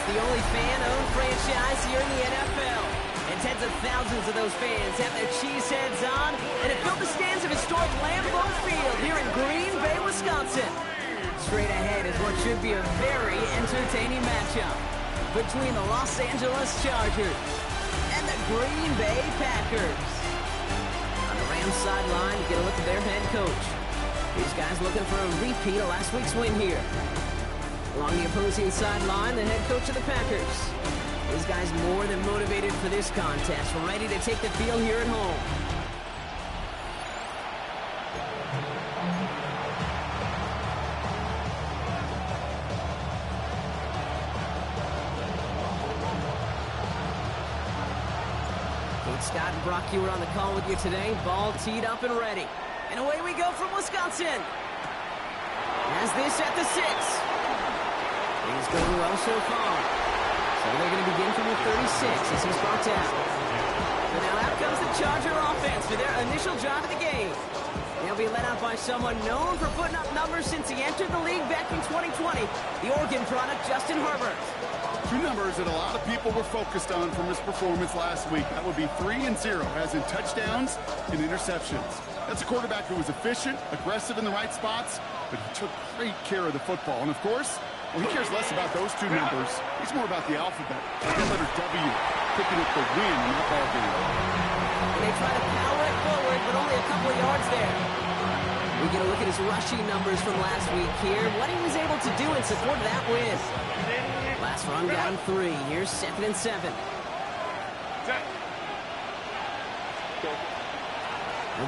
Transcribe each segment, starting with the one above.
the only fan-owned franchise here in the NFL. And tens of thousands of those fans have their cheeseheads on and have filled the stands of historic Lambeau Field here in Green Bay, Wisconsin. Straight ahead is what should be a very entertaining matchup between the Los Angeles Chargers and the Green Bay Packers. On the Rams sideline, you get a look at their head coach. These guys looking for a repeat of last week's win here. Along the opposing sideline, the head coach of the Packers. These guys more than motivated for this contest, ready to take the field here at home. Coach Scott and Brock, you were on the call with you today. Ball teed up and ready. And away we go from Wisconsin. As this at the 6. Things going well so far. So they're going to begin from the 36 as he's brought down. But now out comes the Charger offense for their initial drive of the game. They'll be led out by someone known for putting up numbers since he entered the league back in 2020, the Oregon product, Justin Herbert. Two numbers that a lot of people were focused on from his performance last week. That would be 3 and 0, as in touchdowns and interceptions. That's a quarterback who was efficient, aggressive in the right spots, but he took great care of the football. And of course, well, he cares less about those two numbers. He's more about the alphabet. The letter W, picking up the win in that ball game. And they try to power it forward, but only a couple of yards there. We get a look at his rushing numbers from last week here. What he was able to do in support of that win. Last run got him 3. Here's 2nd and 7.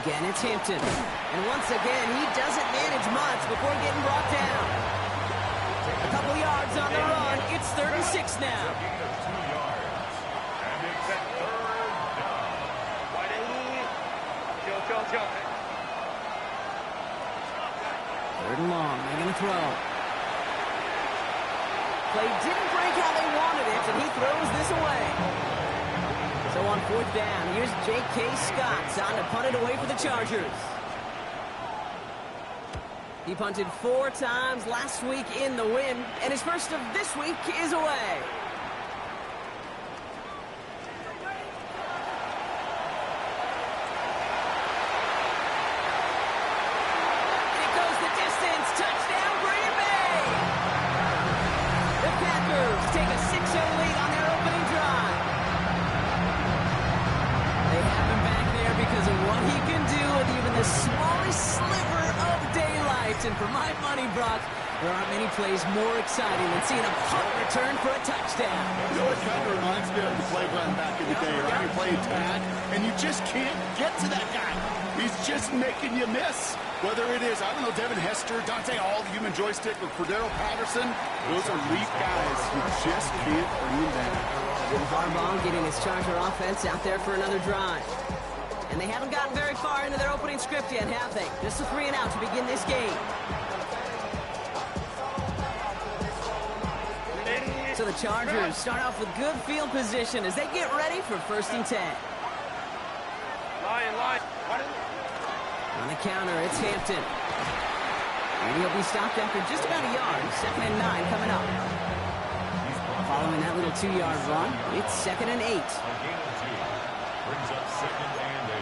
Again, it's Hampton. And once again, he doesn't manage much before getting brought down. A couple yards on the run. It's 3rd and 6 now. Third and long. They're going to throw. Play didn't break how they wanted it, and he throws this away. So on 4th down, here's J.K. Scott on to punt it away for the Chargers. He punted 4 times last week in the win, and his first of this week is away. It goes the distance. Touchdown, Green Bay! The Packers take a 6-0 lead on their opening drive. They have him back there because of what he can do with even the smallest sliver of daylight. And for my money, Brock, there aren't many plays more exciting than seeing a punt return for a touchdown. You know, it kind of reminds me of the playground back in the day, right? You're playing tag, and you just can't get to that guy. He's just making you miss. Whether it is, I don't know, Devin Hester, Dante Hall, the human joystick, or Cordero Patterson, those are elite guys. You just can't bring them down. Jim Harbaugh getting his Charger offense out there for another drive. And they haven't gotten very far into their opening script yet, have they? Just a 3 and out to begin this game. So the Chargers start off with good field position as they get ready for 1st and 10. On the counter, it's Hampton. And he'll be stopped after just about a yard. 2nd and 9 coming up. Following that little 2-yard run, it's 2nd and 8. Brings up 2nd and 8.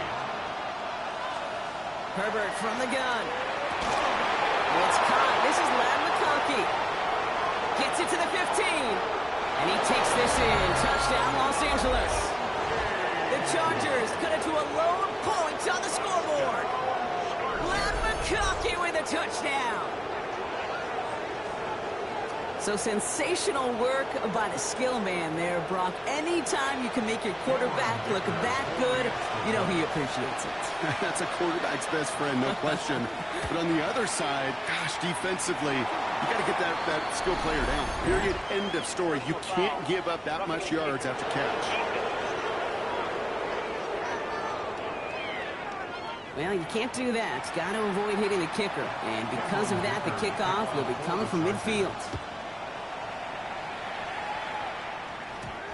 Herbert from the gun. It's caught. This is McConkey. Gets it to the 15. And he takes this in. Touchdown, Los Angeles. The Chargers cut it to a lone point on the scoreboard. McConkey with a touchdown. So sensational work by the skill man there, Brock. Anytime you can make your quarterback look that good, you know he appreciates it. That's a quarterback's best friend, no question. But on the other side, gosh, defensively, you got to get that skill player down. Period, end of story. You can't give up that much yards after catch. Well, you can't do that. Got to avoid hitting the kicker. And because of that, the kickoff will be coming from midfield.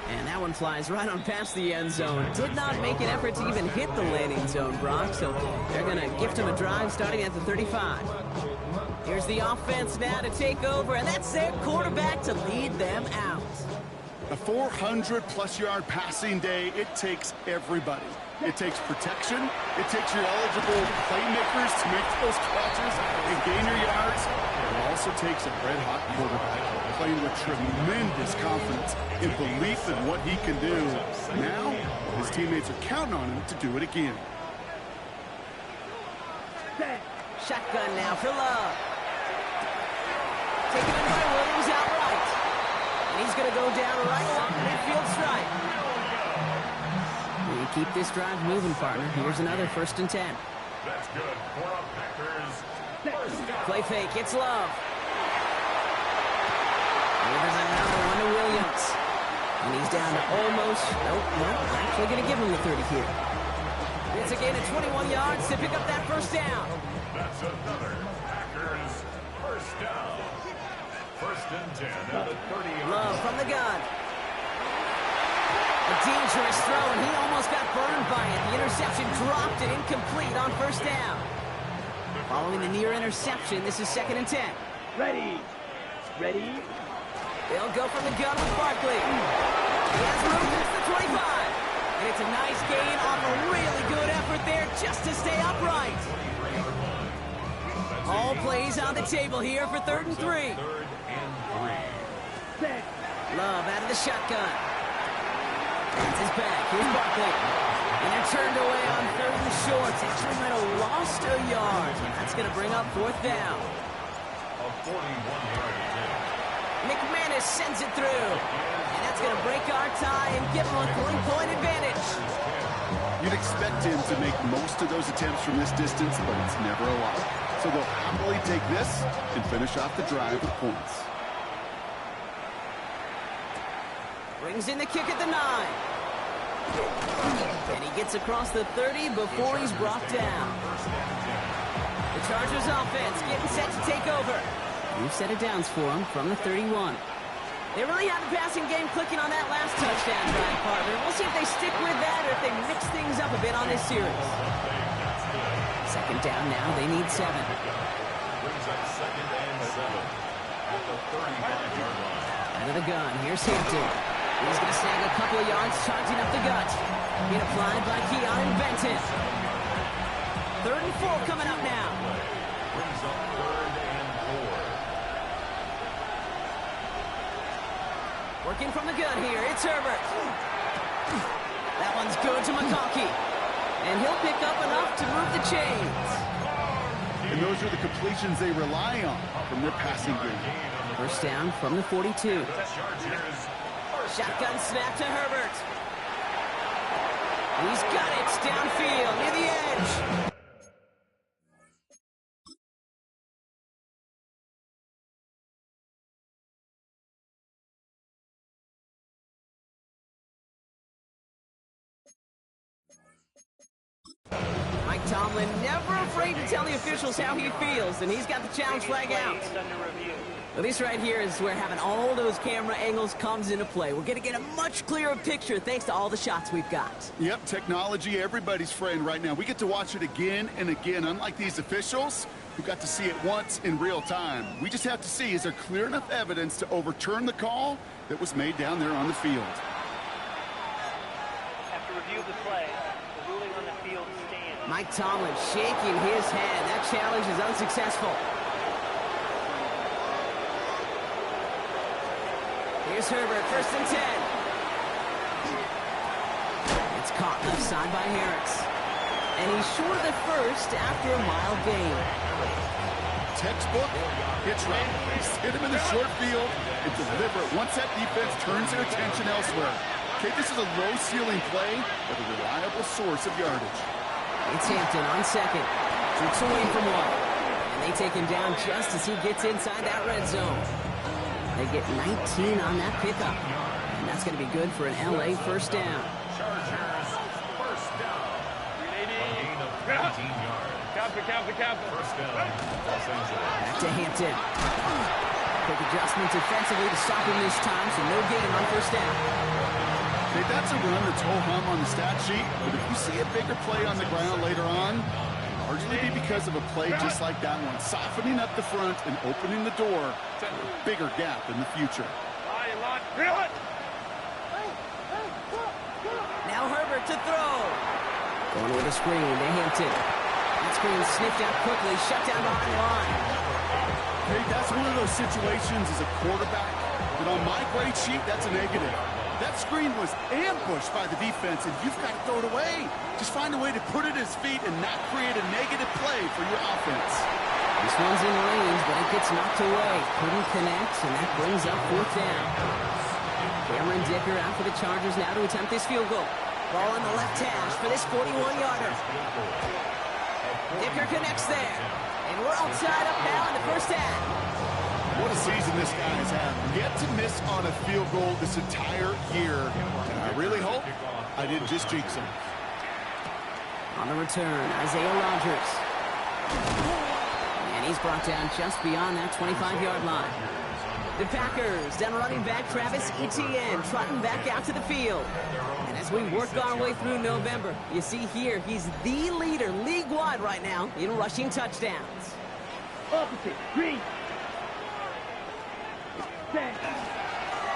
And that one flies right on past the end zone. Did not make an effort to even hit the landing zone, Brock. So they're going to gift him a drive starting at the 35. Here's the offense now to take over, and that's their quarterback to lead them out. A 400-plus yard passing day, it takes everybody. It takes protection. It takes your eligible playmakers to make those catches and gain your yards. It also takes a red-hot quarterback playing with tremendous confidence and belief in what he can do. Now, his teammates are counting on him to do it again. Shotgun now for Love. Taken in by Williams outright. And he's going to go down right along the midfield stripe. We keep this drive moving, partner. Here's another 1st and 10. That's good for a Packers. Play fake. It's Love. There's another one to Williams. And he's down to almost... Nope. Actually going to give him the 30 here. It's a gain of 21 yards to pick up that 1st down. That's another Packers 1st down. 1st and 10 at the 30. Love from the gun. A dangerous throw, and he almost got burned by it. The interception dropped it incomplete on 1st down. Following the near interception, this is 2nd and 10. Ready. They'll go from the gun with Barkley. He has room past the 25. And it's a nice gain off a really good effort there just to stay upright. All plays on the table here for 3rd and 3. 3rd and 3. Love out of the shotgun. That's his back. Here's Barkley. And they're turned away on 3rd and short. Actually might have lost a yard. And that's going to bring up 4th down. A 41-yard attempt. McManus sends it through. And that's going to break our tie and give him a 3-point advantage. You'd expect him to make most of those attempts from this distance, but it's never a lot. So they'll happily take this and finish off the drive with points. Brings in the kick at the 9. And he gets across the 30 before he's brought down. The Chargers offense getting set to take over. New set of downs for him from the 31. They really have the passing game clicking on that last touchdown drive, partner. We'll see if they stick with that or if they mix things up a bit on this series. 2nd down now. They need 7. Brings up 2nd and 7 at the 35-yard line. Out of the gun. Here's Hampton. He's going to snag a couple of yards, charging up the gut. Being applied by Keon Benton. 3rd and 4 coming up now. Brings up 3rd and 4. Working from the gun here. It's Herbert. That one's good to McConkey. And he'll pick up enough to move the chains. And those are the completions they rely on from their passing game. 1st down from the 42. Shotgun snap to Herbert. He's got it downfield near the edge. Mike Tomlin never afraid to tell the officials how he feels, and he's got the challenge flag out. Well, this right here is where having all those camera angles comes into play. We're going to get a much clearer picture thanks to all the shots we've got. Yep, technology, everybody's friend right now. We get to watch it again and again, unlike these officials who got to see it once in real time. We just have to see, is there clear enough evidence to overturn the call that was made down there on the field? After review of the play, the ruling on the field stands. Mike Tomlin shaking his head. That challenge is unsuccessful. Here's Herbert, 1st and 10. It's caught left side by Harris. And he's short of the 1st after a mild gain. Textbook hitch route. Hit him in the short field and deliver it once that defense turns their attention elsewhere. Okay, this is a low-ceiling play, but a reliable source of yardage. It's Hampton on 2nd. Shoots away from 1. And they take him down just as he gets inside that red zone. They get 19 on that pickup. And that's going to be good for an LA 1st down. Chargers 1st down. A gain of 19 yards. Count. 1st down, Los Angeles. Back to Hampton. Quick adjustment defensively to stop him this time, so no gain on 1st down. Okay, that's a run that's ho-hum on the stat sheet, but if you see a bigger play on the ground later on, largely be because of a play just like that one, softening up the front and opening the door to a bigger gap in the future. to throw. Going with a screen to Hampton. That screen sniffed out quickly, shut down behind the line. Hey, that's one of those situations as a quarterback that on my grade sheet, that's a negative. That screen was ambushed by the defense, and you've got to throw it away. Just find a way to put it at his feet and not create a negative play for your offense. This one's in range, but it gets knocked away. Couldn't connect, and that brings up 4th down. Cameron Dicker out for the Chargers now to attempt this field goal. Ball on the left hash for this 41-yarder. Dicker connects there. And we're all tied up now in the first half. What a season this guy has had. Yet to miss on a field goal this entire year. And I really hope I didn't just jinx him. On the return, Isaiah Rodgers. And he's brought down just beyond that 25-yard line. The Packers, down running back Travis Etienne, trotting back out to the field. And as we work our way through November, you see here, he's the leader league-wide right now in rushing touchdowns. Opposite, green.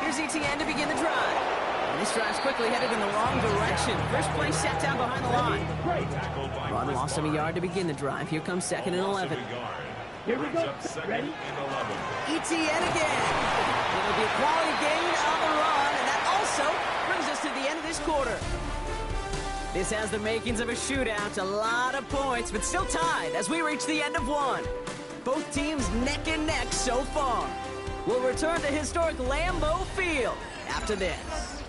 Here's Etienne to begin the drive. And this drive's quickly headed in the wrong direction. First play set down behind the line. Run lost him a yard to begin the drive. Here comes 2nd and 11. Here we go. Ready? Etienne again. It'll be a quality gain on the run, and that also brings us to the end of this quarter. This has the makings of a shootout. A lot of points, but still tied as we reach the end of one. Both teams neck and neck so far. We'll return to historic Lambeau Field after this.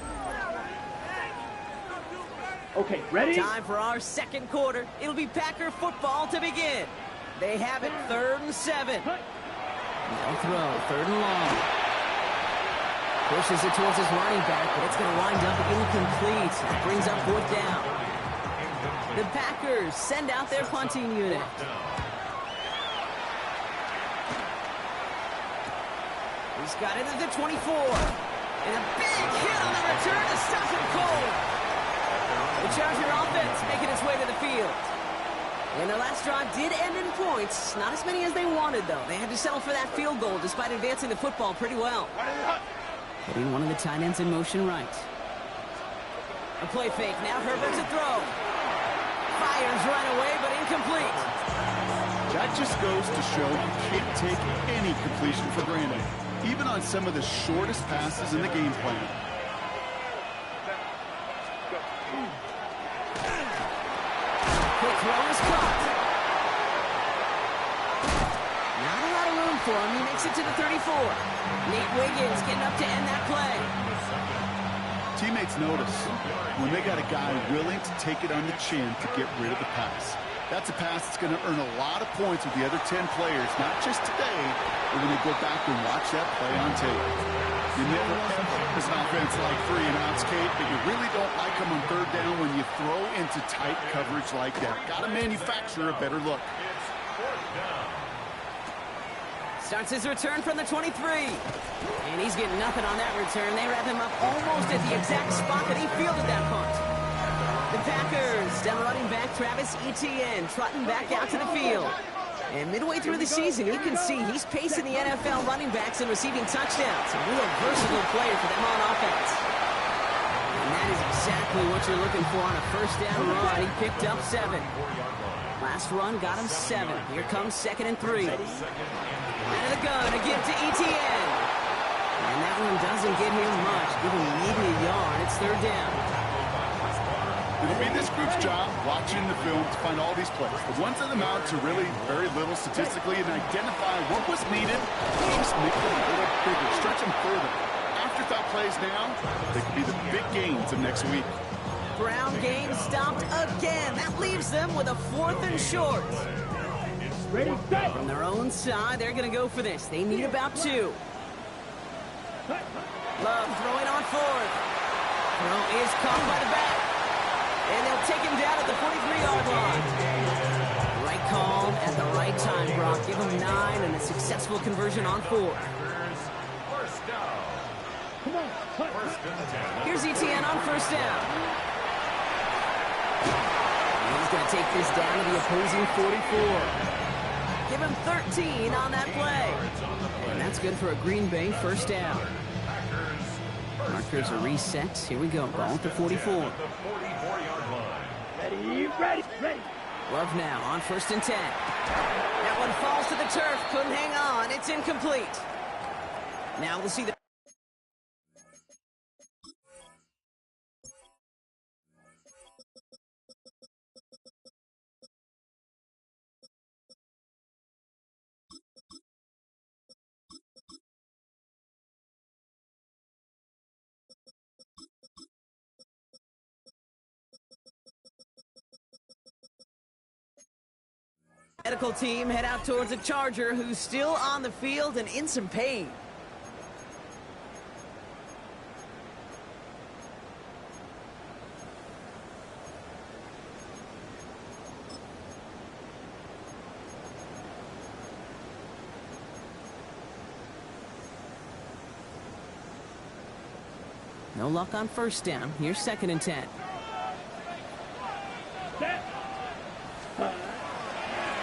Okay, ready? Time for our second quarter. It'll be Packer football to begin. They have it 3rd and 7. No throw, 3rd and long. Pushes it towards his running back, but it's going to wind up incomplete. That brings up 4th down. The Packers send out their punting unit. He's got it at the 24. And a big hit on the return to stop him cold. The Charger offense making its way to the field. And their last drive did end in points. Not as many as they wanted, though. They had to settle for that field goal despite advancing the football pretty well. Putting one of the tight ends in motion right. A play fake. Now Herbert to throw. Fires right away, but incomplete. That just goes to show you can't take any completion for granted, even on some of the shortest passes in the game plan. Quick throw is caught. Not a lot of room for him. He makes it to the 34. Nate Wiggins getting up to end that play. Teammates notice when they got a guy willing to take it on the chin to get rid of the pass. That's a pass that's going to earn a lot of points with the other 10 players, not just today, but when they go back and watch that play on tape. You never ever as an offense like 3 and outs, Kate, but you really don't like them on 3rd down when you throw into tight coverage like that. Got to manufacture a better look. Starts his return from the 23. And he's getting nothing on that return. They wrap him up almost at the exact spot that he fielded that punt. The Packers, down running back Travis Etienne, trotting back out to the field. And midway through the season, you can see he's pacing the NFL running backs and receiving touchdowns. A real versatile player for them on offense. And that is exactly what you're looking for on a 1st down run. He picked up 7. Last run got him 7. Here comes 2nd and 3. Out of the gun, a give to Etienne. And that one doesn't get him much. Give him maybe a yard. It's 3rd down. It'll be this group's job watching the film to find all these plays. The ones that amount to really very little statistically and identify what was needed. Just make them a little bigger, stretch them further. Afterthought plays now, they could be the big gains of next week. Brown game stopped again. That leaves them with a 4th and short. Ready, set. From their own side, they're going to go for this. They need about 2. Love throwing on 4th. Throw is caught by the back. And they'll take him down at the 43-yard line. Right call at the right time, Brock. Give him 9 and a successful conversion on 4. Here's Etienne on 1st down. And he's going to take this down to the opposing 44. Give him 13 on that play. And that's good for a Green Bay 1st down. Markers are reset. Here we go. Ball at the 44. The 44-yard line. Ready. Love now on 1st and 10. That one falls to the turf. Couldn't hang on. It's incomplete. Now we'll see the... medical team head out towards a Charger who's still on the field and in some pain. No luck on 1st down. Here's 2nd and 10.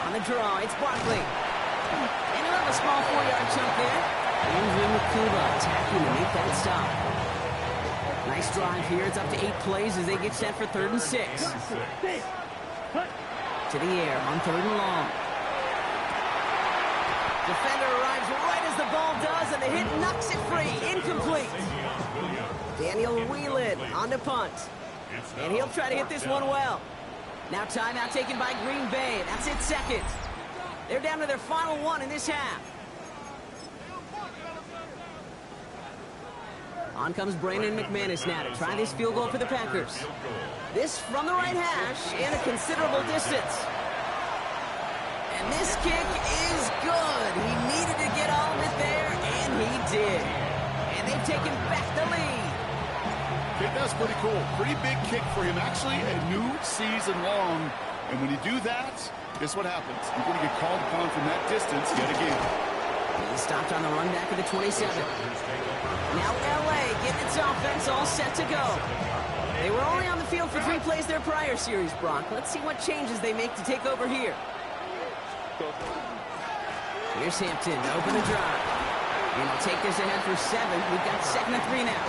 On the draw, it's Barkley. And he'll have a small 4-yard chunk there. Andrew McCuba attacking to make that stop. Nice drive here. It's up to 8 plays as they get set for 3rd and 6. To the air on 3rd and long. Defender arrives right as the ball does, and the hit knocks it free. Incomplete. Daniel Whelan on the punt. And he'll try to hit this one well. Now timeout taken by Green Bay. That's it, 2nd. They're down to their final one in this half. On comes Brandon McManus now to try this field goal for the Packers. This from the right hash and a considerable distance. And this kick is good. He needed to get all of it there, and he did. And they've taken back the lead. I think that's pretty cool. Pretty big kick for him. Actually, a new season long. And when you do that, guess what happens? You're going to get called upon from that distance yet again. He stopped on the run back of the 27. Now L.A. getting its offense all set to go. They were only on the field for 3 plays their prior series, Brock. Let's see what changes they make to take over here. Here's Hampton to open the drive. And they'll take this ahead for 7. We've got 2nd and 3 now.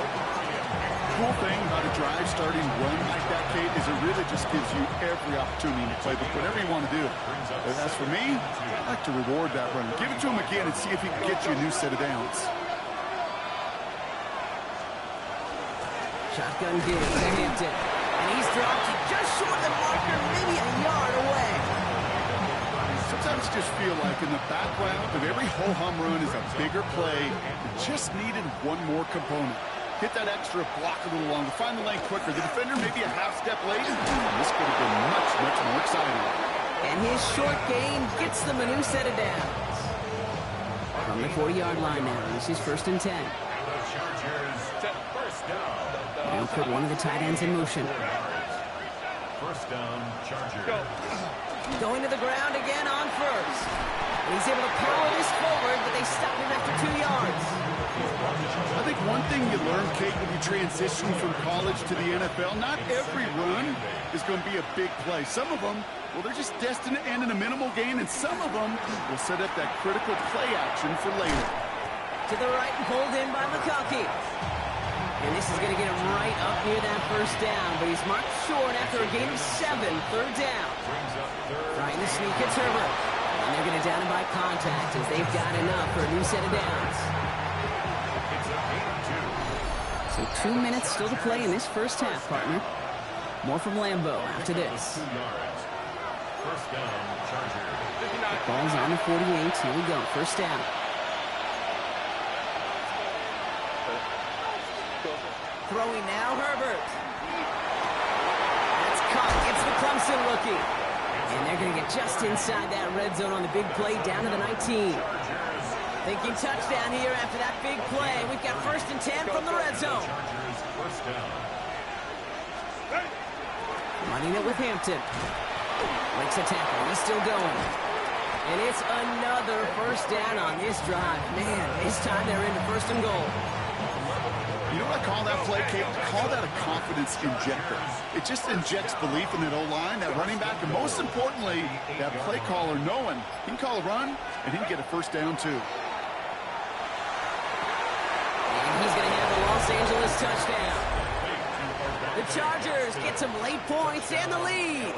The cool thing about a drive starting run like that, Kate, is it really just gives you every opportunity to play with whatever you want to do. But as for me, I like to reward that run. Give it to him again and see if he can get you a new set of downs. Shotgun give to Hampton. And he's dropped just short of the marker, maybe a yard away. Sometimes you just feel like in the background of every ho-hum run is a bigger play. It just needed one more component. Hit that extra block a little longer, find the lane quicker. The defender maybe a half step late. This could have been much, much more exciting. And his short gain gets them a new set of downs. From the 40-yard line now, this is 1st and 10. They'll put one of the tight ends in motion. 1st down, Chargers. Going to the ground again on 1st. And he's able to power this forward, but they stop him after 2 yards. I think one thing you learn, Kate, when you transition from college to the NFL, not every run is going to be a big play. Some of them, well, they're just destined to end in a minimal gain, and some of them will set up that critical play action for later. To the right and pulled in by McConkey. And this is going to get him right up near that 1st down, but he's marked short after a gain of 7, 3rd down. Trying to sneak, it's Herbert. And they're going to down him by contact as they've got enough for a new set of downs. So 2 minutes still to play in this 1st half, partner. More from Lambeau after this. 1st down, Chargers. Ball's on the 48. Here we go. 1st down. Throwing now, Herbert. That's caught. It's the Clemson rookie. And they're going to get just inside that red zone on the big play down to the 19. Thinking touchdown here after that big play. We've got 1st and 10 from the red zone. Running it with Hampton. Breaks a tackle. He's still going. And it's another 1st down on this drive. Man, this time they're into 1st and goal. You know what I call that play, Kate? I call that a confidence injector. It just injects belief in that O-line, that running back, and most importantly, that play caller knowing he can call a run and he can get a 1st down too. And he's going to have the loss Los Angeles touchdown. The Chargers get some late points and the lead.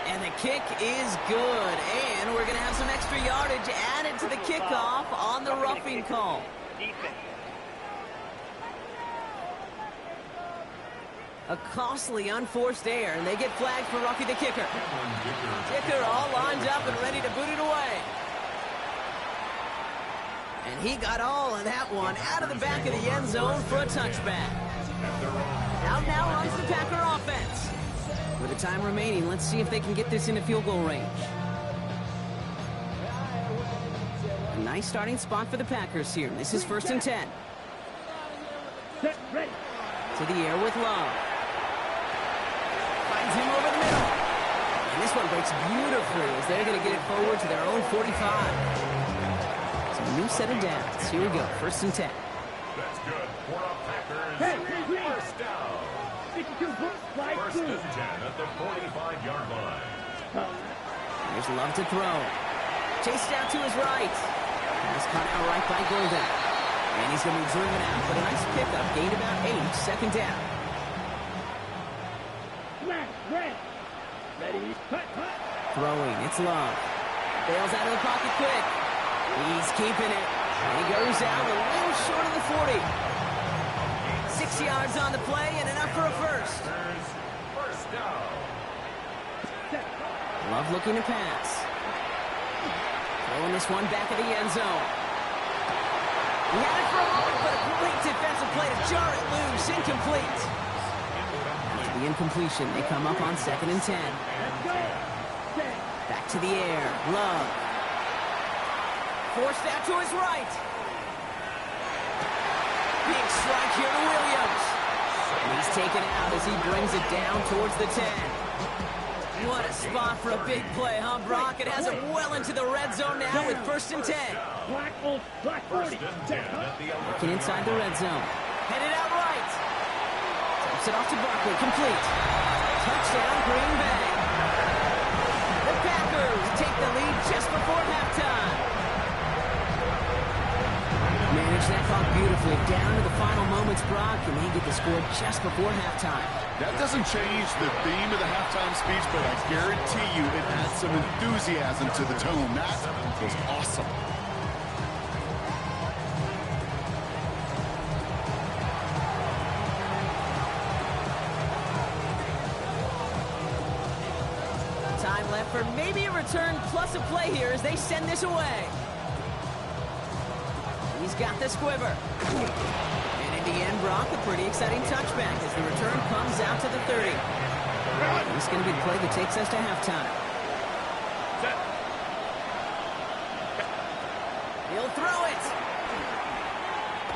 And the kick is good. And we're going to have some extra yardage added to the kickoff on the roughing call. A costly unforced error, and they get flagged for roughing the kicker. Kicker all lined up and ready to boot it away. And he got all of that one out of the back of the end zone for a touchback. Out now runs the Packer offense. With the time remaining, let's see if they can get this into field goal range. A nice starting spot for the Packers here. This is 1st and 10. To the air with Love. Finds him over the middle. And this one breaks beautifully as they're going to get it forward to their own 45. So a new set of downs. Here we go, 1st and 10. That's good for a Packers first down. 1st and 10 at the 45-yard line. There's Love to throw. Chased out to his right. Pass caught out right by Golden. And he's going to be driven out, but a nice pickup. Gained about 8, 2nd down. Throwing, it's Love. Bails out of the pocket quick. He's keeping it. He goes out a little short of the 40. 6 yards on the play and enough for a first. First down. Love looking to pass. Throwing this one back of the end zone. He had it for a moment, but a great defensive play to jar it loose. Incomplete. After the incompletion, they come up on 2nd and 10. Back to the air. Love. Forced out to his right. Big strike here to Williams. And he's taken out as he brings it down towards the 10. What a spot for a big play, huh, Brock? It has him well into the red zone now with 1st and 10. Looking inside the red zone. Headed out right. Taps it off to Barkley. Complete. Touchdown, Green Bay. The Packers take the lead just before halftime. Managed that clock beautifully down to the final moments, Brock, and they get the score just before halftime. That doesn't change the theme of the halftime speech, but I guarantee you it adds some enthusiasm to the tone. That was awesome. Time left for maybe a return plus a play here as they send this away. He's got the squiver. And in the end, Brock, a pretty exciting touchback as the return comes out to the 30. This is going to be the play that takes us to halftime. He'll throw it.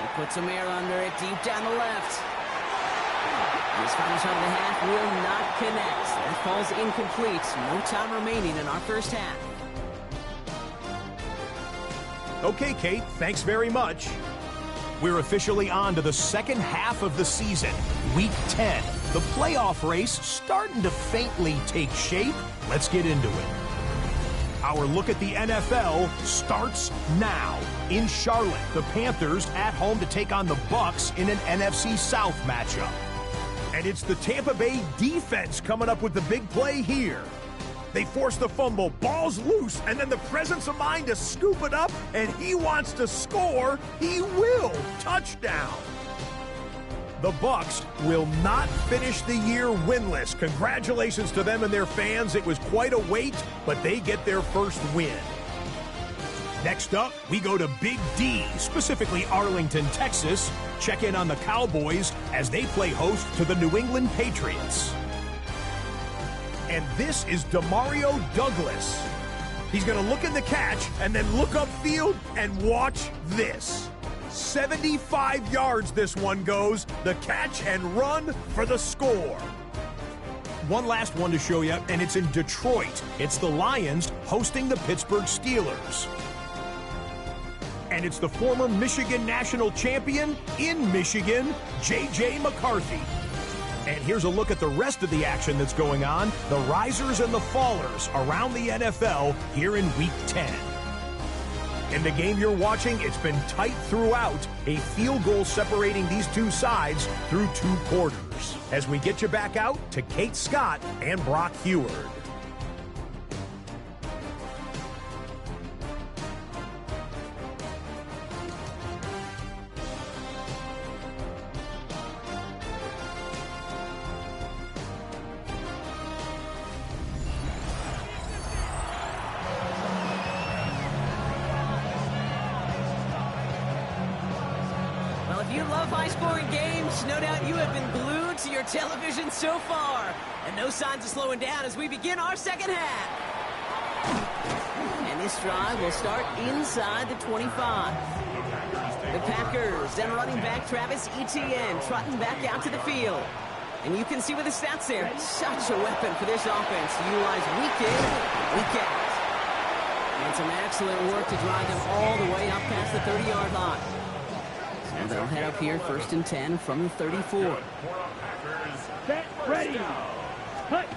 He puts some air under it deep down the left. This final shot of the half will not connect. That falls incomplete. No time remaining in our first half. Okay, Kate, thanks very much. We're officially on to the second half of the season, Week 10. The playoff race starting to faintly take shape. Let's get into it. Our look at the NFL starts now. In Charlotte, the Panthers at home to take on the Bucs in an NFC South matchup. And it's the Tampa Bay defense coming up with the big play here. They force the fumble, ball's loose, and then the presence of mind to scoop it up, and he wants to score. He will. Touchdown. The Bucs will not finish the year winless. Congratulations to them and their fans. It was quite a wait, but they get their first win. Next up, we go to Big D, specifically Arlington, Texas. Check in on the Cowboys as they play host to the New England Patriots. And this is Demario Douglas. He's going to look in the catch and then look upfield and watch this. 75 yards this one goes. The catch and run for the score. One last one to show you, and it's in Detroit. It's the Lions hosting the Pittsburgh Steelers. And it's the former Michigan national champion in Michigan, J.J. McCarthy. And here's a look at the rest of the action that's going on, the risers and the fallers around the NFL here in Week 10. In the game you're watching, it's been tight throughout. A field goal separating these two sides through 2 quarters. As we get you back out to Kate Scott and Brock Heward. If you love high-scoring games, no doubt you have been glued to your television so far. And no signs of slowing down as we begin our second half. And this drive will start inside the 25. The Packers and running back Travis Etienne trotting back out to the field. And you can see with the stats there, it's such a weapon for this offense to utilize week in, week out. And some excellent work to drive them all the way up past the 30-yard line. And they'll head up here, 1st and 10 from the 34. Set, ready. Cut.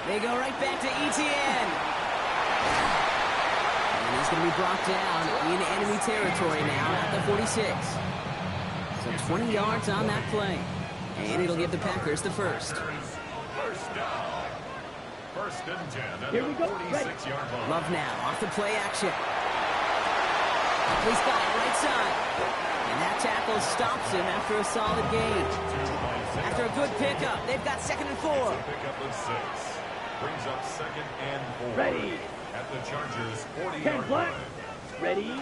They go right back to Etienne. And he's going to be brought down in enemy territory now at the 46. So 20 yards on that play. And it'll give the Packers the first. First down. 1st and 10 at Here we the go. 46-yard line. Love now off the play action. He's got it right side. And that tackle stops him after a solid gain. After a good pickup, they've got 2nd and 4. Pickup of 6. Brings up 2nd and 4. Ready. At the Chargers' 10 40-yard black. line. Ready.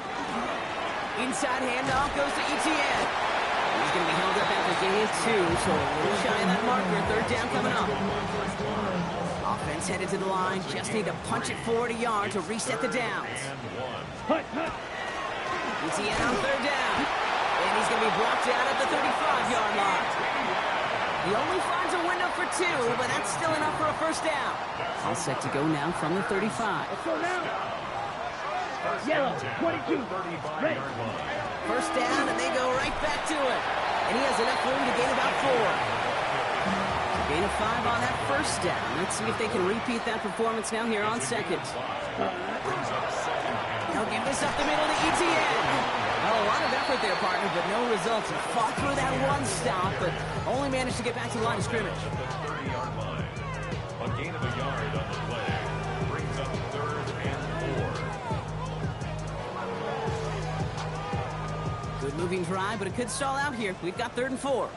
Inside handoff goes to Etienne. He's going to be held up after gain of 2, so a little shy of that marker. 3rd down coming up. Offense headed to the line. Just need to punch it forward a yard to reset the downs. Cut, cut. Etienne on 3rd down. And he's going to be brought down at the 35-yard line. He only finds a window for 2, but that's still enough for a 1st down. All set to go now from the 35. Let's go now. Yellow, 22. Ready. 1st down, and they go right back to it. And he has enough room to gain about 4. Gain of 5 on that 1st down. Let's see if they can repeat that performance now here on 2nd. They'll give this up the middle to Etienne. Oh, a lot of effort there, partner, but no results. He fought through that one stop, but only managed to get back to the line of scrimmage. At the 30-yard line. A gain of a yard on the play. Brings up 3rd and 4. Good moving drive, but it could stall out here. We've got 3rd and 4.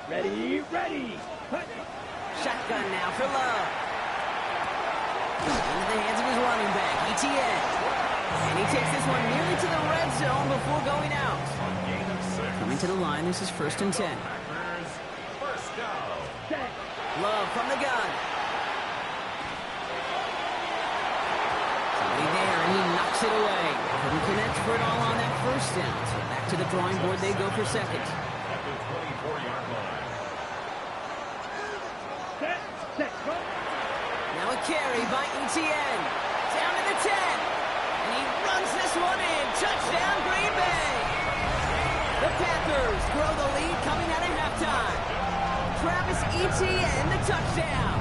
Ready, ready. Cut. Shotgun now for Love. Into the hands of his running back, Etienne. And he takes this one nearly to the red zone before going out. Gain of 6. Coming to the line, this is 1st and 10. Packers, 1st down. Set. Love from the gun. Somebody there, and he knocks it away. Couldn't connect for it all on that 1st down. So back to the drawing board they go for 2nd. At the 24-yard line. Set, set, go. Now a carry by Etienne. Down to the 10. And he runs this one in. Touchdown, Green Bay. The Packers grow the lead coming out of halftime. Travis Etienne, the touchdown.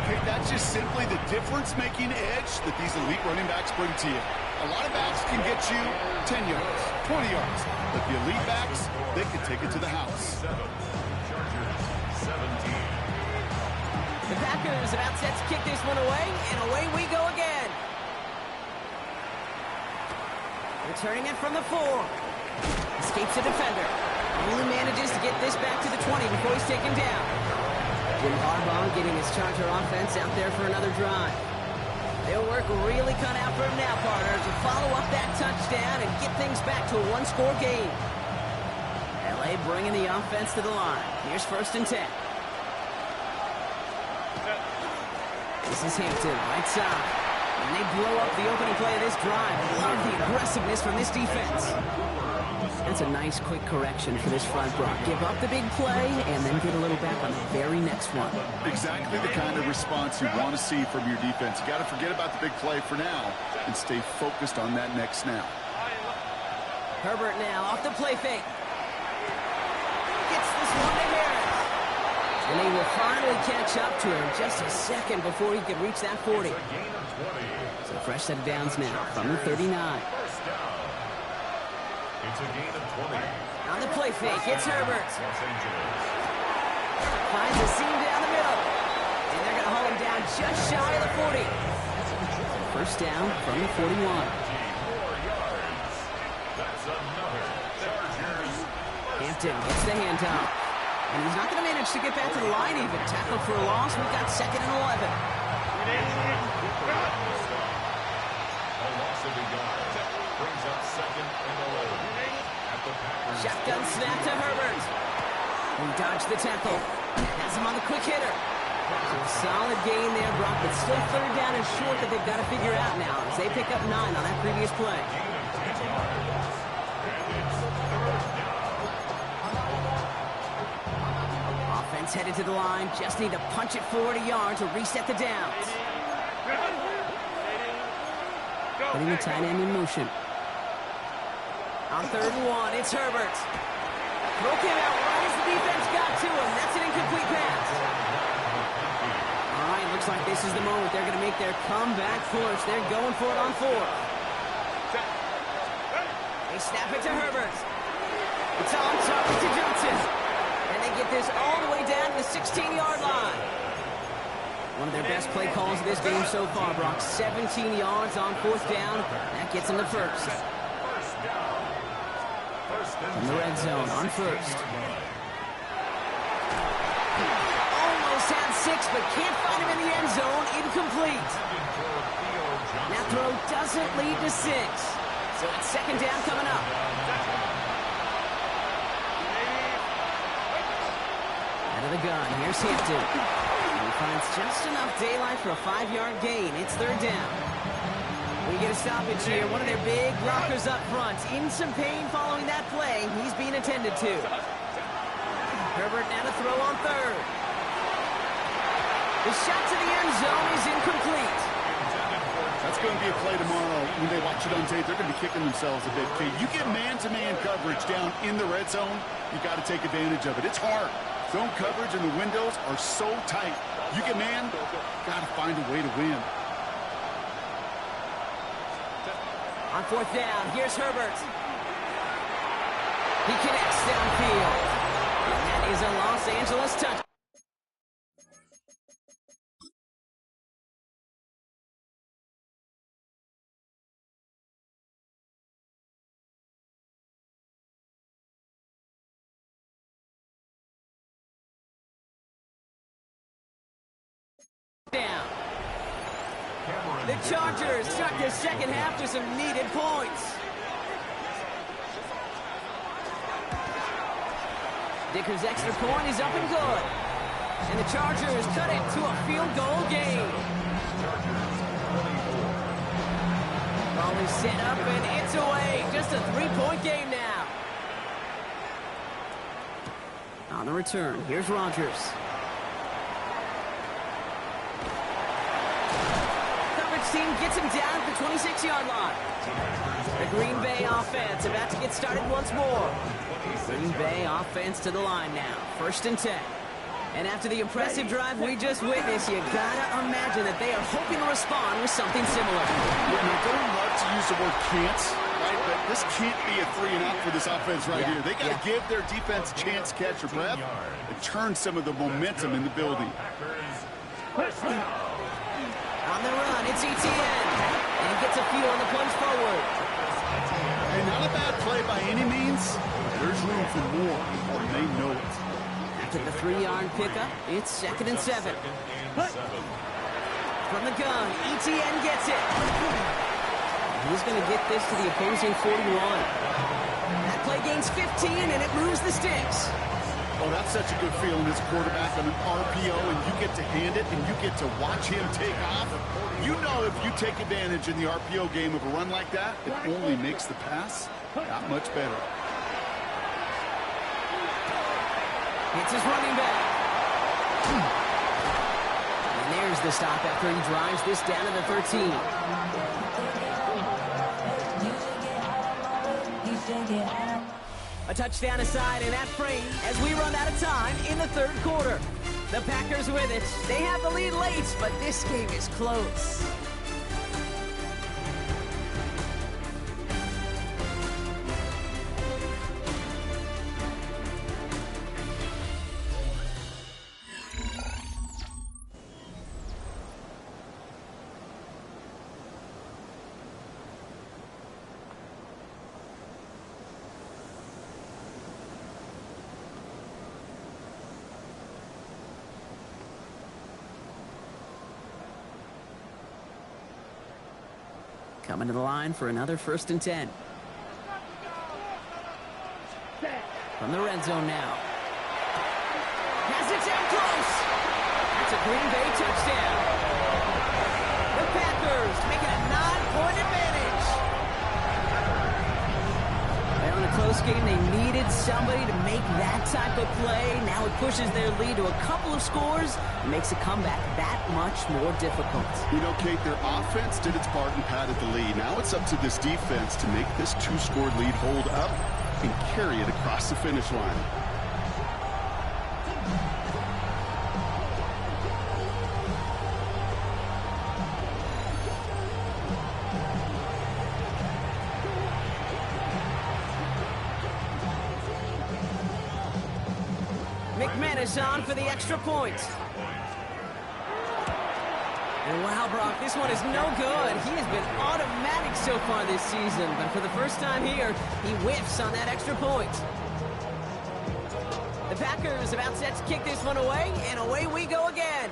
Okay, that's just simply the difference-making edge that these elite running backs bring to you. A lot of backs can get you 10 yards, 20 yards, but the elite backs, they can take it to the house. 7. Chargers, 17. The Packers about set to kick this one away, and away we go again. Returning it from the 4. Escapes the defender. Only manages to get this back to the 20 before he's taken down. Jim Harbaugh getting his Charger offense out there for another drive. Their work really cut out for him now, partner, to follow up that touchdown and get things back to a one-score game. L.A. bringing the offense to the line. Here's 1st and 10. This is Hampton, right side. And they blow up the opening play of this drive. Love the aggressiveness from this defense. That's a nice quick correction for this front block. Give up the big play and then get a little back on the very next one. Exactly the kind of response you want to see from your defense. You got to forget about the big play for now and stay focused on that next snap. Herbert now off the play fake. Gets this one to Harris. And they will finally catch up to him just a second before he could reach that 40. So fresh set of downs now from the 39. First down. It's a gain of 20. On the play fake, it's Herbert. Los Angeles. Finds a seam down the middle. And they're going to haul him down just shy of the 40. First down from the 41. 4 yards. That's another Chargers. Hampton gets the handoff. And he's not going to manage to get back to the line even. Tackled for a loss. We've got 2nd and 11. A loss of a yard. Brings up 2nd and 11. At the Packers. Shotgun snap to Herbert. He dodged the tackle. Has him on the quick hitter. So a solid gain there, Brock, but still 3rd down and short that they've got to figure out now as they pick up 9 on that previous play. Offense headed to the line. Just need to punch it 40 yards to reset the downs. Putting the tight end in motion. On 3rd and 1, it's Herbert. Throw came out right as the defense got to him. That's an incomplete pass. All right, looks like this is the moment they're going to make their comeback push. They're going for it on 4th. They snap it to Herbert. It's on target to Johnson. And they get this all the way down to the 16-yard line. One of their best play calls of this game so far, Brock. 17 yards on 4th down. That gets them the first. From the red zone on 1st. Almost had 6, but can't find him in the end zone. Incomplete. That throw doesn't lead to 6. So it's 2nd down coming up. Out of the gun, here's Hampton. And he finds just enough daylight for a 5-yard gain. It's 3rd down. We get a stoppage here. One of their big blockers up front. In some pain following that play. He's being attended to. Herbert now to throw on 3rd. The shot to the end zone is incomplete. That's going to be a play tomorrow. When they watch it on tape, they're going to be kicking themselves a bit. Okay, you get man-to-man coverage down in the red zone, you got to take advantage of it. It's hard. Zone coverage and the windows are so tight. You get man, got to find a way to win. On 4th down, here's Herbert. He connects downfield. And that is a Los Angeles touchdown. The Chargers start the 2nd half to some needed points. Dicker's extra point is up and good. And the Chargers cut it to a field goal game. Ball is set up and it's away. Just a 3-point game now. On the return, here's Rodgers. Team gets him down at the 26-yard line. The Green Bay offense about to get started once more. Green Bay offense to the line now. 1st and 10. And after the impressive drive we just witnessed, you gotta imagine that they are hoping to respond with something similar. Yeah, I don't love to use the word can't, right? But this can't be a 3-and-out for this offense right here. They got to give their defense a chance to catch their breath and turn some of the momentum in the building. On the run, it's Etienne. And he gets a few on the plunge forward. And not a bad play by any means. There's room for more, and they know it. After the 3-yard pickup, it's 2nd and 7. From the gun, Etienne gets it. He's going to get this to the opposing 41. That play gains 15, and it moves the sticks. Oh, that's such a good feeling as a quarterback on an RPO, and you get to hand it, and you get to watch him take off. You know if you take advantage in the RPO game of a run like that, it only makes the pass that much better. It's his running back. And there's the stop after he drives this down to the 13. A touchdown aside in that frame as we run out of time in the 3rd quarter. The Packers with it. They have the lead late, but this game is close. Coming to the line for another 1st and 10. From the red zone now. Has it down close. That's a Green Bay touchdown. The Packers making a 9-point advantage. Well, in a close game, they needed somebody to make that type of play. Now it pushes their lead to a couple of scores and makes a comeback that much more difficult. You know, Kate, their offense did its part and padded the lead. Now it's up to this defense to make this 2-score lead hold up and carry it across the finish line. McManus on for the extra point. And wow, Brock, this one is no good. He has been automatic so far this season, but for the first time here, he whiffs on that extra point. The Packers about set to kick this one away, and away we go again.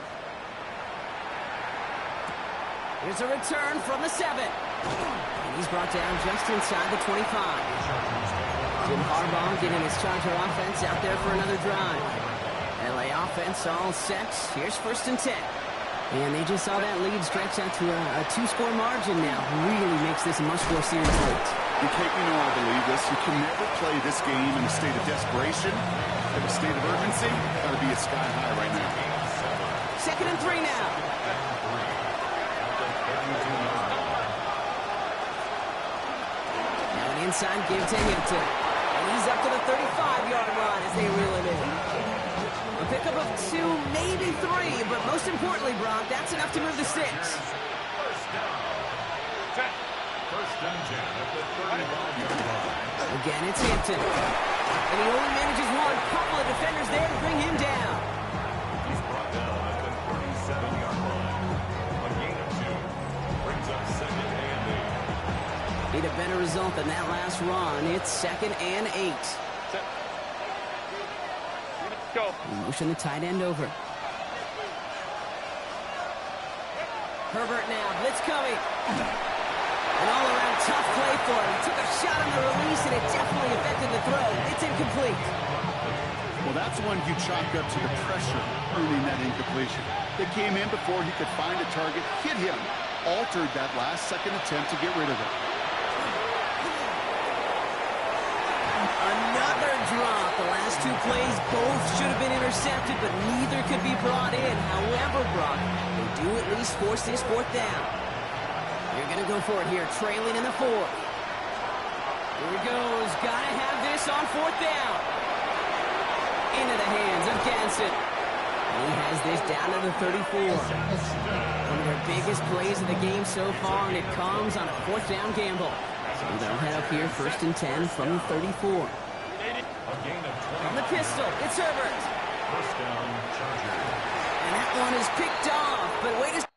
Here's a return from the 7. And he's brought down just inside the 25. Jim Harbaugh getting his Charger offense out there for another drive. LA offense all set. Here's 1st and 10. And they just saw that lead stretch out to a 2-score margin now. Really makes this a must-score series late. You can't, I believe this. You can never play this game in a state of desperation. In a state of urgency, got to be a sky high right now. 2nd and 3 now. Now an inside give to Hampton. And he's up to the 35-yard line as they reel him in. A pickup of 2, maybe 3, but most importantly, Brock, that's enough to move the 6. First and 10 at the 35-yard line. Again, it's Hampton. And he only manages one. Couple of defenders there to bring him down. He's brought down at the 37-yard line. A gain of 2 brings up 2nd and 8. Need a better result than that last run. It's 2nd and 8. Go. Motion the tight end over. Herbert now. Blitz coming. An all-around tough play for him. He took a shot on the release, and it definitely affected the throw. It's incomplete. Well, that's one you chalk up to the pressure earning that incompletion. They came in before he could find a target, hit him, altered that last-second attempt to get rid of it. Another drop. The last 2 plays both should have been intercepted, but neither could be brought in. However, Brock, they do at least force this 4th down. They're going to go for it here, trailing in the 4th. Here he goes. Got to have this on 4th down. Into the hands of Ganson. He has this down to the 34. One of their biggest plays of the game so far, and it comes on a 4th down gamble. So they'll head up here 1st and 10 from the 34. From the pistol, it's Herbert. First down, Chargers. And that one is picked off, but wait a second.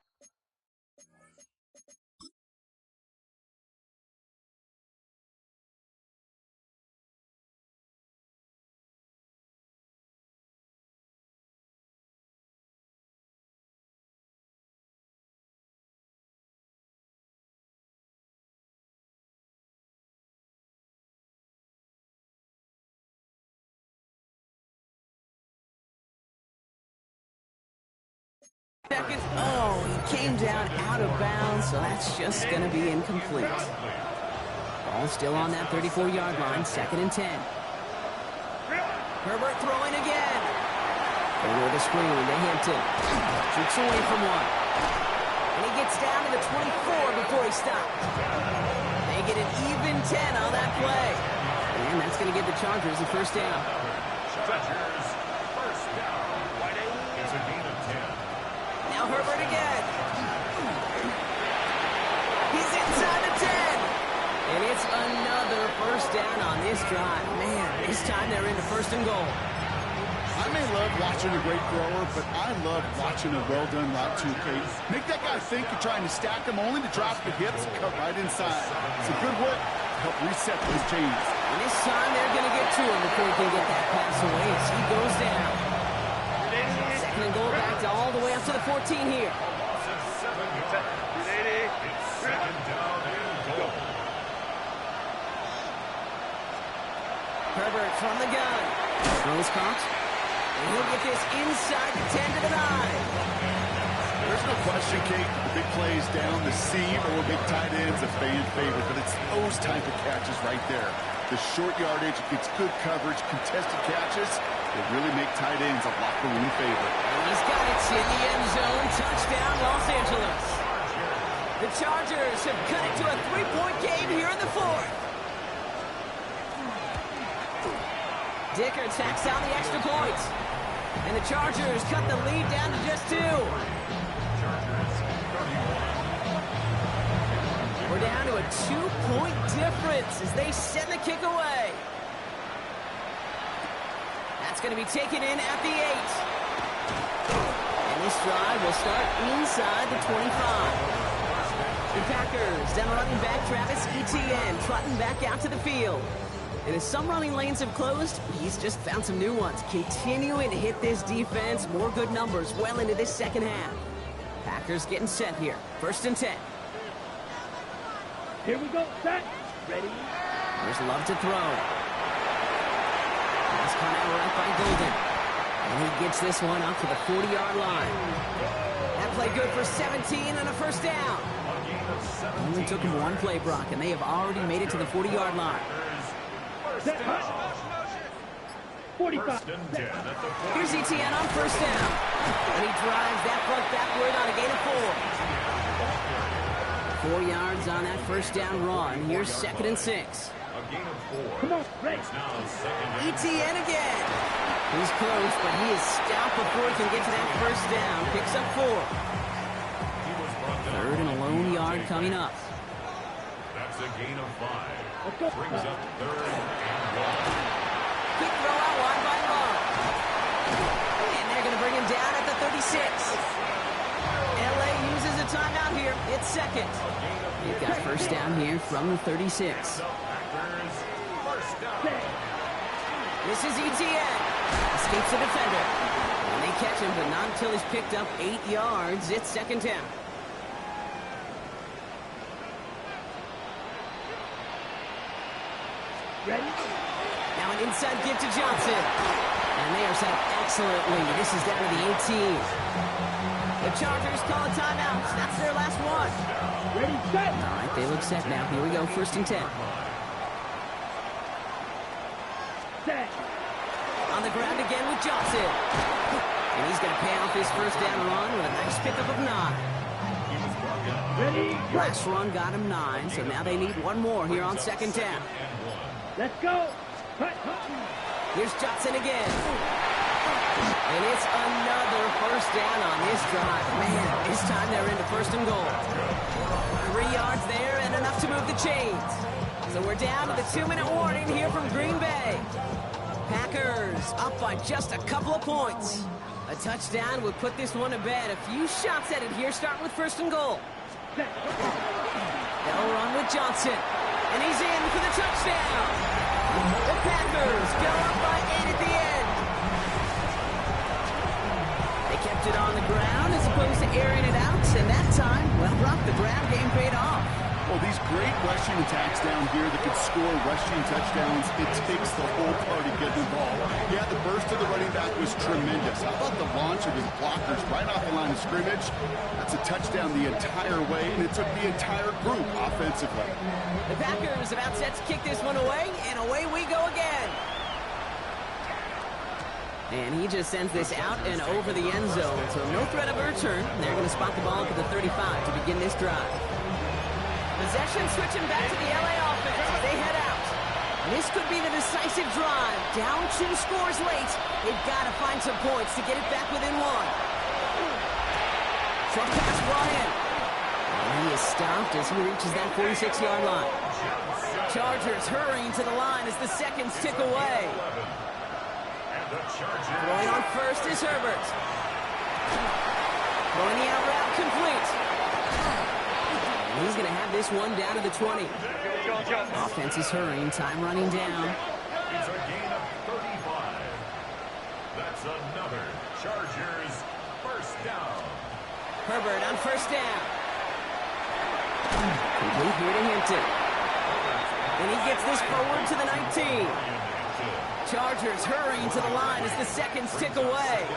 Oh, he came down out of bounds, so that's just going to be incomplete. Ball still on that 34-yard line, 2nd and 10. Herbert throwing again. Over the screen to Hampton. Shoots away from one. And he gets down to the 24 before he stops. They get an even 10 on that play. And that's going to give the Chargers a 1st down. Chargers, 1st down. That's a gain of 10. Now Herbert again. He's inside the 10. And it's another first down on this drive. Man, this time they're into first and goal. I may love watching a great thrower, but I love watching a well-done route too, Kate. Make that guy think you're trying to stack him only to drop the hips and cut right inside. Some good work to help reset those chains. And this time they're going to get to him before he can get that pass away as he goes down. Second and goal back to all the way up to the 14 here. Loss of 7 yards. It's second down and goal. Herbert from the gun. Throws caught. And he'll get this inside the 10 to the 9. There's no question, Kate, the big plays down the seam or big tight ends a fan favorite, but it's those type of catches right there. The short yardage, gets good coverage, contested catches, they really make tight ends a locker room favorite. And he's got it in the end zone. Touchdown, Los Angeles. The Chargers have cut it to a 3-point game here in the fourth. Dicker tacks on the extra point. And the Chargers cut the lead down to just 2. We're down to a 2-point difference as they send the kick away. That's going to be taken in at the 8. And this drive will start inside the 25. The Packers, down running back Travis Etienne, trotting back out to the field. And as some running lanes have closed, he's just found some new ones. Continuing to hit this defense, more good numbers well into this second half. Packers getting set here. First and 10. Here we go, set, ready. There's Love to throw. Pass caught out right by Golden. And he gets this one up to the 40-yard line. That play good for 17 and a first down. Only took him one play, Brock, and they have already made it to the 40-yard line. Set, 45. Here's Etienne on first down. And he drives that front backward on a gain of 4. 4 yards on that first down run. Here's second and 6. A gain of 4. Come on, ready. It's now second and Etienne again. He's close, but he is stopped before he can get to that first down. Picks up 4. Third and a lone yard coming up. That's a gain of 5. Let's go. Brings up third and 1. Quick throw out wide by Love. And they're going to bring him down at the 36. LA uses a timeout here. It's second. They've got first down here from the 36. The Packers first down. This is Etienne. Escapes the defender. And they catch him, but not until he's picked up 8 yards. It's second down. Ready? Now an inside give to Johnson. And they are set up excellently. This is down to the 18. The Chargers call a timeout. That's their last one. Ready, set. All right, they look set now. Here we go, first and 10. Set. On the ground again with Johnson. And he's going to pay off his first down run with a nice pickup of 9. Ready, go. Last run got him 9, so now they need one more here on second down. Let's go. Cut. Here's Johnson again. And it's another first down on this drive. Man, this time they're into first and goal. 3 yards there and enough to move the chains. So we're down to the 2-minute warning here from Green Bay. Packers up by just a couple of points. A touchdown would put this one to bed. A few shots at it here, starting with first and goal. They'll run with Johnson. And he's in for the touchdown. The Packers go up by 8 at the end. They kept it on the ground as opposed to airing it out. And that time, well, Brock, the ground game paid off. Well, these great rushing attacks down here that could score rushing touchdowns, it takes the whole party getting involved. Yeah, the burst of the running back was tremendous. How about the launch of his blockers right off the line of scrimmage? That's a touchdown the entire way, and it took the entire group offensively. The Packers about set to kick this one away, and away we go again. And he just sends this out and over the end zone, so no threat of a return. They're going to spot the ball at the 35 to begin this drive. Possession switching back to the LA offense as they head out. This could be the decisive drive. Down 2 scores late. They've got to find some points to get it back within 1. Short pass brought in. And he is stopped as he reaches that 46-yard line. Chargers hurrying to the line as the seconds tick away. Throwing on first is Herbert. Throwing the out route complete. And he's going to have this one down to the 20. Offense is hurrying, time running down. It's a gain of 35. That's another Chargers first down. Herbert on first down. Complete here to Hinton. And he gets this forward to the 19. Chargers hurrying to the line as the seconds tick away.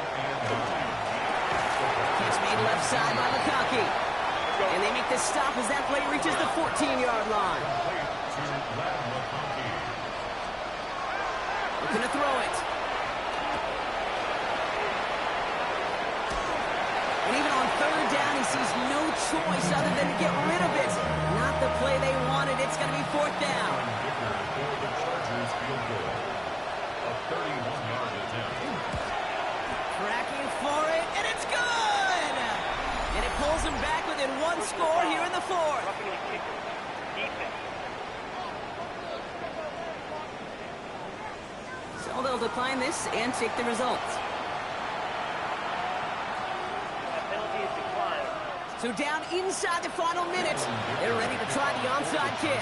Catch made left side by McConkey. And they make this stop as that play reaches the 14-yard line. Looking to throw it. And even on third down, he sees no choice other than to get rid of it. Not the play they wanted. It's going to be fourth down. The Chargers field goal. A 31-yard attempt. Tracking for it, and it's good! And it pulls them back within 1 score here in the 4th. So they'll decline this and take the results. So down inside the final minute, they're ready to try the onside kick.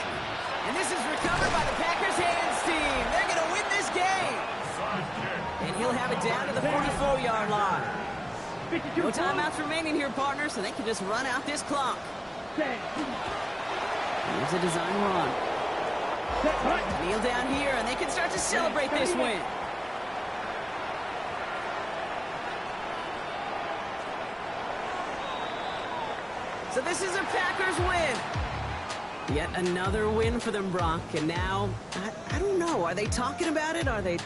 And this is recovered by the Packers hands team. They're going to win this game. And he'll have it down to the 44-yard line. No timeouts remaining here, partner, so they can just run out this clock. Here's a design run. Kneel down here, and they can start to celebrate this win. So this is a Packers win. Yet another win for them, Brock. And now, I don't know. Are they talking about it? Are they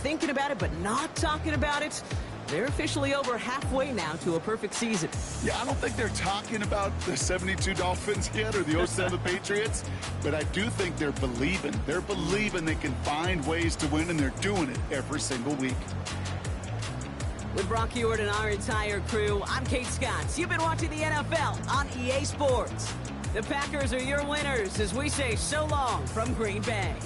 thinking about it but not talking about it? They're officially over halfway now to a perfect season. Yeah, I don't think they're talking about the 72 Dolphins yet or the 07 Patriots, but I do think they're believing. They're believing they can find ways to win, and they're doing it every single week. With Brock Ewart and our entire crew, I'm Kate Scott. You've been watching the NFL on EA Sports. The Packers are your winners as we say so long from Green Bay.